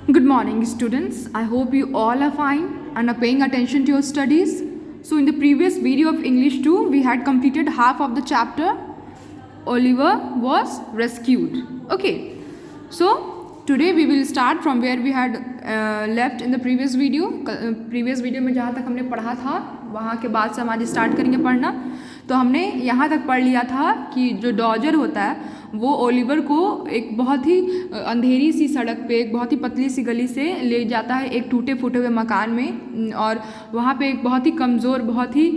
Good morning, students. I hope you all are fine and are paying attention to your studies. So, in the previous video of English 2, we had completed half of the chapter. Oliver was rescued. Okay. So, today we will start from where we had left in the previous video. Previous video में जहाँ तक हमने पढ़ा था वहाँ के बाद से हम आज स्टार्ट करेंगे पढ़ना. तो हमने यहाँ तक पढ़ लिया था कि जो डॉजर होता है वो ओलिवर को एक बहुत ही अंधेरी सी सड़क पे एक बहुत ही पतली सी गली से ले जाता है एक टूटे फूटे हुए मकान में, और वहाँ पे एक बहुत ही कमज़ोर, बहुत ही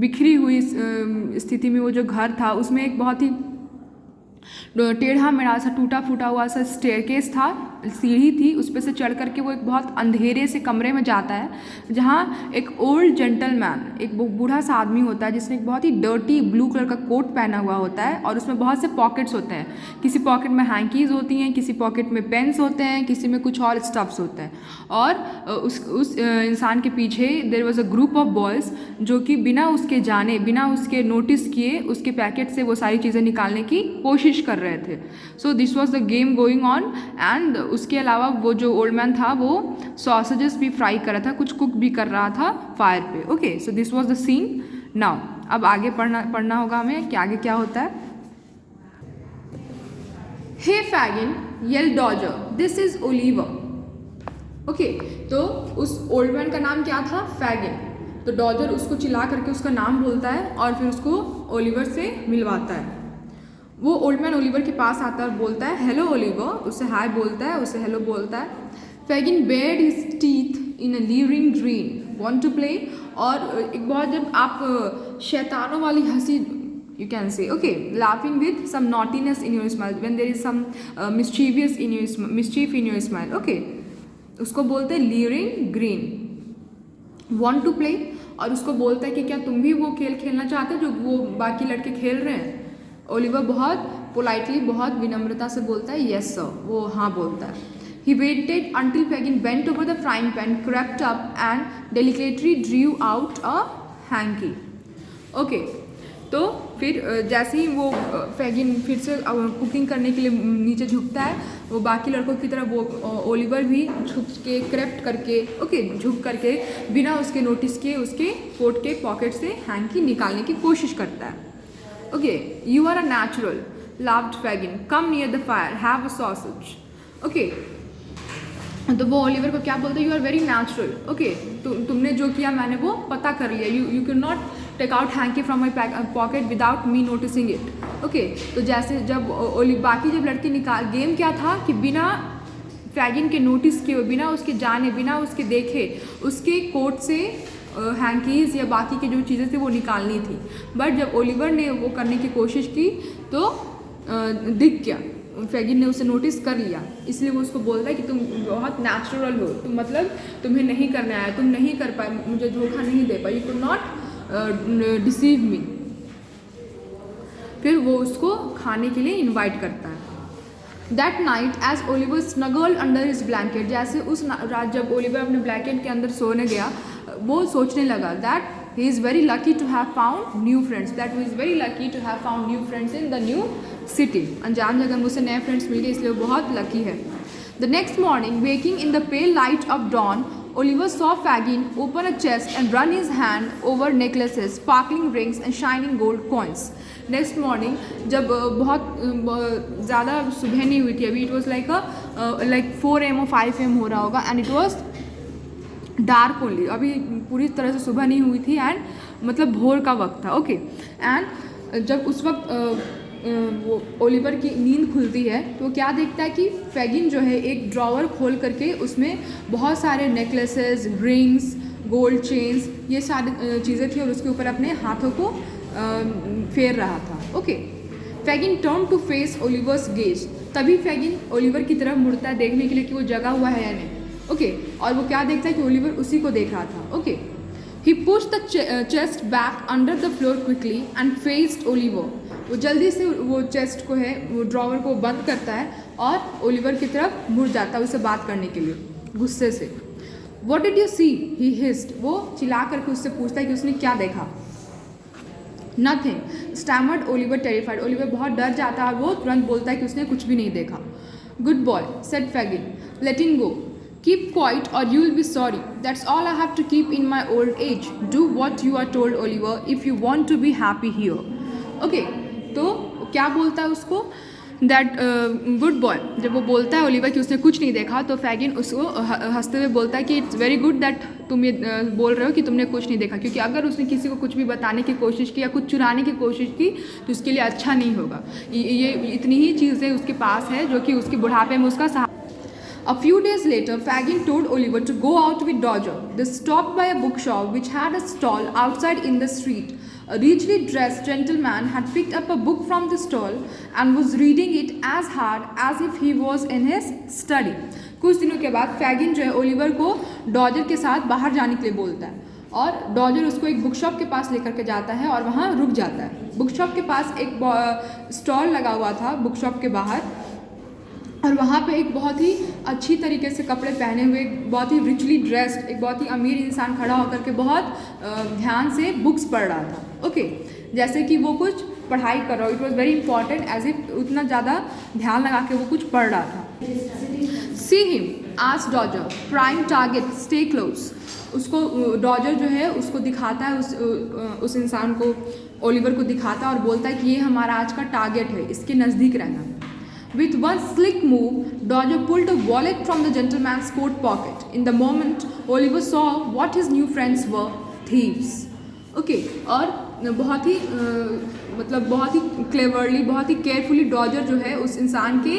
बिखरी हुई स्थिति में वो जो घर था उसमें एक बहुत ही टेढ़ा मेढ़ा सा टूटा फूटा हुआ सा स्टेयरकेस था, सीढ़ी थी, उस पर से चढ़ करके वो एक बहुत अंधेरे से कमरे में जाता है जहाँ एक ओल्ड जेंटलमैन, एक बूढ़ा सा आदमी होता है जिसने एक बहुत ही डर्टी ब्लू कलर का कोट पहना हुआ होता है और उसमें बहुत से पॉकेट्स होते हैं. किसी पॉकेट में हैंकीज़ होती हैं, किसी पॉकेट में पेन्स होते हैं, किसी में कुछ और स्टफ्स होते हैं. और उस इंसान के पीछे there was a group of boys जो कि बिना उसके जाने, बिना उसके नोटिस किए उसके पैकेट से वो सारी चीज़ें निकालने की कोशिश कर रहे थे. सो this was the game going on. And उसके अलावा वो जो ओल्ड मैन था वो सॉसेजेस भी फ्राई कर रहा था, कुछ कुक भी कर रहा था फायर पे. Okay, so this was the scene. Now अब आगे पढ़ना होगा हमें कि आगे क्या होता है. Hey Fagin yell Dodger, this is Oliver. Okay, तो उस ओल्ड मैन का नाम क्या था? फैगिन. तो डॉजर उसको चिल्ला करके उसका नाम बोलता है और फिर उसको ओलिवर से मिलवाता है. वो ओल्ड मैन ओलिवर के पास आता है और बोलता है हेलो ओलिवर, उसे हाय बोलता है, उसे हेलो बोलता है. Fagin bared his teeth in a leering grin want to play. और एक बहुत जब आप शैतानों वाली हंसी, you can say, okay, laughing with some naughtiness in your smile when there is some mischievous in your mischief in your smile. Okay, उसको बोलते हैं leering grin want to play. और उसको बोलता है कि क्या तुम भी वो खेल खेलना चाहते हो जो वो बाकी लड़के खेल रहे हैं? ओलिवर बहुत पोलाइटली, बहुत विनम्रता से बोलता है येस सर, वो हाँ बोलता है. He waited until Fagin bent over the frying pan, crept up and delicately ड्रीव out a hanky. Okay, तो फिर जैसे ही वो फैगिन फिर से कुकिंग करने के लिए नीचे झुकता है, वो बाकी लड़कों की तरह वो ओलिवर भी झुक के क्रेप्ट करके, ओके, झुक करके बिना उसके नोटिस किए उसके कोट के पॉकेट से हैंकी निकालने की कोशिश करता है. Okay, you are a natural, laughed Fagin. Come near the fire, have a sausage. Okay, तो वो ओलिवर को क्या बोलते हैं? You are very natural. Okay, तुमने जो किया मैंने वो पता कर लिया. You can not take out hanky from my pocket without me noticing it. Okay, तो जैसे जब बाकी जब लड़के गेम क्या था कि बिना फैगिन के नोटिस किए, बिना उसके जाने, बिना उसके देखे उसके कोट से हैंकीज़ या बाकी की जो चीज़ें थी वो निकालनी थी. बट जब ओलिवर ने वो करने की कोशिश की तो दिख गया, फैगिन ने उसे नोटिस कर लिया. इसलिए वो उसको बोलता है कि तुम बहुत नेचुरल हो, तुम मतलब तुम्हें नहीं करने आया, तुम नहीं कर पाए, मुझे धोखा नहीं दे पाए, you could not deceive me. फिर वो उसको खाने के लिए इन्वाइट करता है. That night as Oliver snuggled under his blanket, जैसे उस रात जब ओलिवर अपने ब्लैंकेट के अंदर सोने गया वो सोचने लगा that he is very lucky to have found new friends, that he is very lucky to have found new friends in the new city. अनजान जगह में उसे नए फ्रेंड्स मिल गए इसलिए वो बहुत लकी है. The next morning, waking in the pale light of dawn, Oliver saw Fagin open a chest and run his hand over necklaces, sparkling rings and shining gold coins. Next morning, जब बहुत ज़्यादा सुबह नहीं हुई थी अभी, it was like 4 AM or 5 AM हो रहा होगा, and it was dark only, अभी पूरी तरह से सुबह नहीं हुई थी एंड मतलब भोर का वक्त था. ओके, एंड जब उस वक्त वो ओलिवर की नींद खुलती है तो वो क्या देखता है कि फैगिन जो है एक ड्रॉवर खोल करके उसमें बहुत सारे नेकलेसेस, रिंग्स, गोल्ड चेन्स, ये सारी चीज़ें थी और उसके ऊपर अपने हाथों को फेर रहा था. Okay, Fagin turn to face Oliver's gaze. तभी फैगिन ओलिवर की तरफ मुड़ता है देखने के लिए कि वो जगा हुआ है या नहीं. ओके, और वो क्या देखता है कि ओलिवर उसी को देख रहा था. Okay, he push the chest back under the floor quickly and faced Oliver. वो जल्दी से वो चेस्ट को है वो ड्रॉवर को बंद करता है और ओलिवर की तरफ मुड़ जाता है उससे बात करने के लिए गुस्से से. What did you see? ही हिस्ड. वो चिल्ला करके उससे पूछता है कि उसने क्या देखा. Nothing, stammered Oliver terrified. Oliver बहुत डर जाता है और वो तुरंत बोलता है कि उसने कुछ भी नहीं देखा. Good boy, said Fagin, letting go. Keep quiet or you will be sorry. That's all I have to keep in my old age. Do what you are told, Oliver, if you want to be happy here. Okay, तो क्या बोलता है उसको? That good boy, जब वो बोलता है Oliver कि उसने कुछ नहीं देखा, तो फैगिन उसको हंसते हुए बोलता है कि इट्स वेरी गुड दैट तुम ये बोल रहे हो कि तुमने कुछ नहीं देखा, क्योंकि अगर उसने किसी को कुछ भी बताने की कोशिश की या कुछ चुराने की कोशिश की तो उसके लिए अच्छा नहीं होगा। ये इतनी ही चीज़ें उसके पास है जो कि उसके बुढ़ापे में उसका सहारा। A few days later, Fagin told Oliver to go out with Dodger. They stopped by a bookshop which had a stall outside in the street. A richly dressed gentleman had picked up a book from the stall and was reading it as hard as if he was in his study. कुछ दिनों के बाद Fagin जो है Oliver को Dodger के साथ बाहर जाने के लिए बोलता है और डॉजर उसको एक बुक शॉप के पास लेकर के जाता है और वहाँ रुक जाता है। बुक शॉप के पास एक स्टॉल लगा हुआ था बुक शॉप के बाहर, और वहाँ पे एक बहुत ही अच्छी तरीके से कपड़े पहने हुए, बहुत ही रिचली ड्रेस्ड, एक बहुत ही अमीर इंसान खड़ा होकर के बहुत ध्यान से बुक्स पढ़ रहा था। ओके, जैसे कि वो कुछ पढ़ाई कर रहा हो। It was very important, as if उतना ज़्यादा ध्यान लगा के वो कुछ पढ़ रहा था। See him, asked Dodger, prime target, stay close. उसको डॉजर जो है उसको दिखाता है, उस इंसान को, ओलिवर को दिखाता है और बोलता है कि ये हमारा आज का टारगेट है, इसके नज़दीक रहना। With one slick move, Dodger pulled a wallet from the gentleman's coat pocket. In the moment, Oliver saw what his new friends were, thieves. Okay, और बहुत ही बहुत ही क्लेवरली, बहुत ही केयरफुली डॉजर जो है उस इंसान के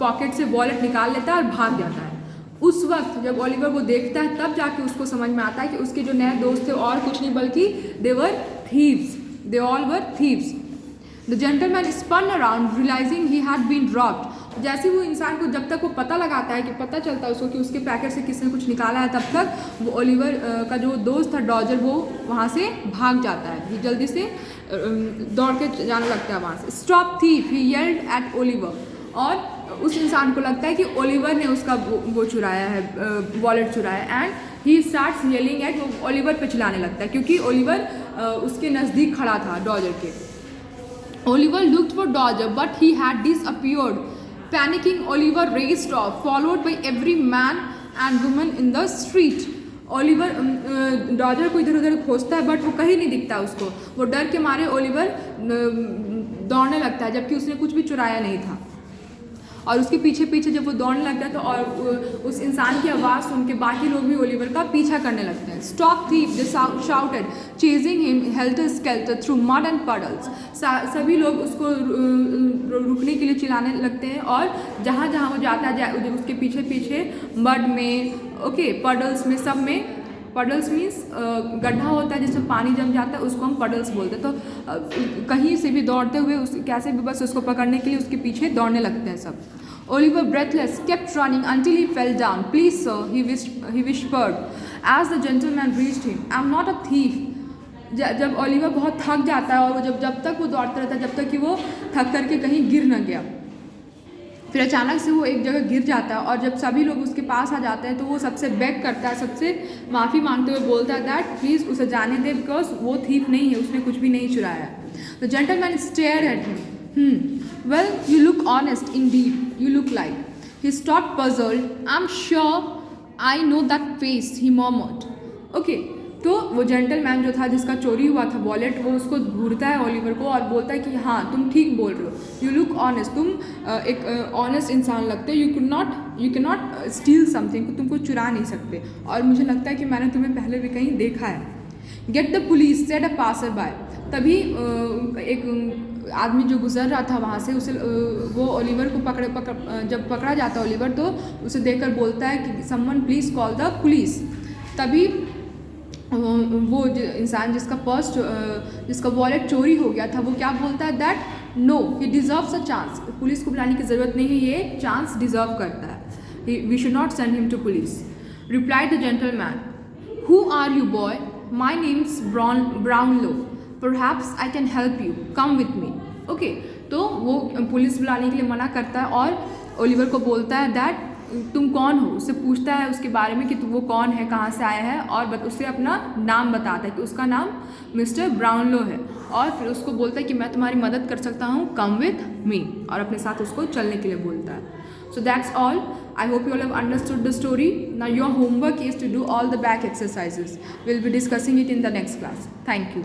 पॉकेट से वॉलेट निकाल लेता है और भाग जाता है। उस वक्त जब ओलिवर वो देखता है तब जाके उसको समझ में आता है कि उसके जो नए दोस्त थे और कुछ नहीं बल्कि they were thieves. They all were thieves. The gentleman spun around, realizing he had been robbed. जैसे वो इंसान को जब तक वो पता लगाता है कि पता चलता है उसको कि उसके पैकेट से किसने कुछ निकाला है, तब तक वो ओलिवर का जो दोस्त था डॉजर वो वहाँ से भाग जाता है। ये जल्दी से दौड़ के जाने लगता है वहाँ से। Stop thief! He yelled at Oliver. और उस इंसान को लगता है कि ओलिवर ने उसका वो चुराया है, वॉलेट चुराया है, and he starts yelling at, वो ओलिवर पे चिल्लाने लगता है क्योंकि ओलिवर उसके नज़दीक खड़ा था डॉजर के। Oliver looked for Dodger, but he had disappeared. Panicking, Oliver raced off, followed by every man and woman in the street. Oliver Dodger को इधर उधर खोजता है बट वो कहीं नहीं दिखता उसको। वो डर के मारे ओलिवर दौड़ने लगता है जबकि उसने कुछ भी चुराया नहीं था, और उसके पीछे पीछे जब वो दौड़ने लगता है तो और उस इंसान की आवाज़ सुन के बाकी लोग भी ओलिवर का पीछा करने लगते हैं। Stop thief, they shouted, chasing him helter skeletal through mud and puddles. सभी लोग उसको रुकने के लिए चिल्लाने लगते हैं और जहाँ जहाँ वो जाता है उसके पीछे पीछे मड में, ओके, पडल्स में, सब में। पडल्स मीन्स गड्ढा होता है जिसमें पानी जम जाता है, उसको हम पडल्स बोलते हैं। तो कहीं से भी दौड़ते हुए कैसे भी बस उसको पकड़ने के लिए उसके पीछे दौड़ने लगते हैं सब। Oliver, breathless, kept running until he fell down. Please, sir, he whispered as the gentleman reached him. I'm not a thief. जब ओलिवर बहुत थक जाता है और वो जब तक वो दौड़ता रहता है जब तक कि वो थक करके कहीं गिर न गया, फिर अचानक से वो एक जगह गिर जाता है और जब सभी लोग उसके पास आ जाते हैं तो वो सबसे बेग करता है, सबसे माफ़ी मांगते हुए बोलता है दैट प्लीज़ उसे जाने दे बिकॉज वो थीफ नहीं है, उसने कुछ भी नहीं चुराया। The gentleman stared at him. Well you look honest Indeed, you look like. He stopped puzzled. I am sure I know that face, he murmured. Okay, तो वो जेंटलमैन जो था जिसका चोरी हुआ था वॉलेट, वो उसको घूरता है ओलिवर को और बोलता है कि हाँ तुम ठीक बोल रहे हो, यू लुक ऑनेस्ट, तुम एक ऑनेस्ट इंसान लगते हो, you can not steel something, तुम कुछ चुरा नहीं सकते, और मुझे लगता है कि मैंने तुम्हें पहले भी कहीं देखा है। Get the police, said a passer by. तभी एक आदमी जो गुजर रहा था वहाँ से उसे वो ओलिवर को जब पकड़ा जाता है ओलिवर तो उसे देखकर बोलता है कि someone please call the police. तभी वो इंसान जिसका पर्स जिसका वॉलेट चोरी हो गया था वो क्या बोलता है that no he deserves a chance, police को बुलाने की ज़रूरत नहीं है, ये चांस डिज़र्व करता है, we should not send him to police. Replied the gentleman, who are you boy, my name's Brownlow, perhaps I can help you, come with me. Okay, तो वो पुलिस बुलाने के लिए मना करता है और ओलिवर को बोलता है दैट तुम कौन हो, उससे पूछता है उसके बारे में कि वो कौन है, कहाँ से आया है, और उससे अपना नाम बताता है कि उसका नाम मिस्टर ब्राउनलो है, और फिर उसको बोलता है कि मैं तुम्हारी मदद कर सकता हूँ, कम विथ मी, और अपने साथ उसको चलने के लिए बोलता है। So that's all. I hope you all have understood the story. Now your homework is to do all the back exercises. We'll be discussing it in the next class. Thank you.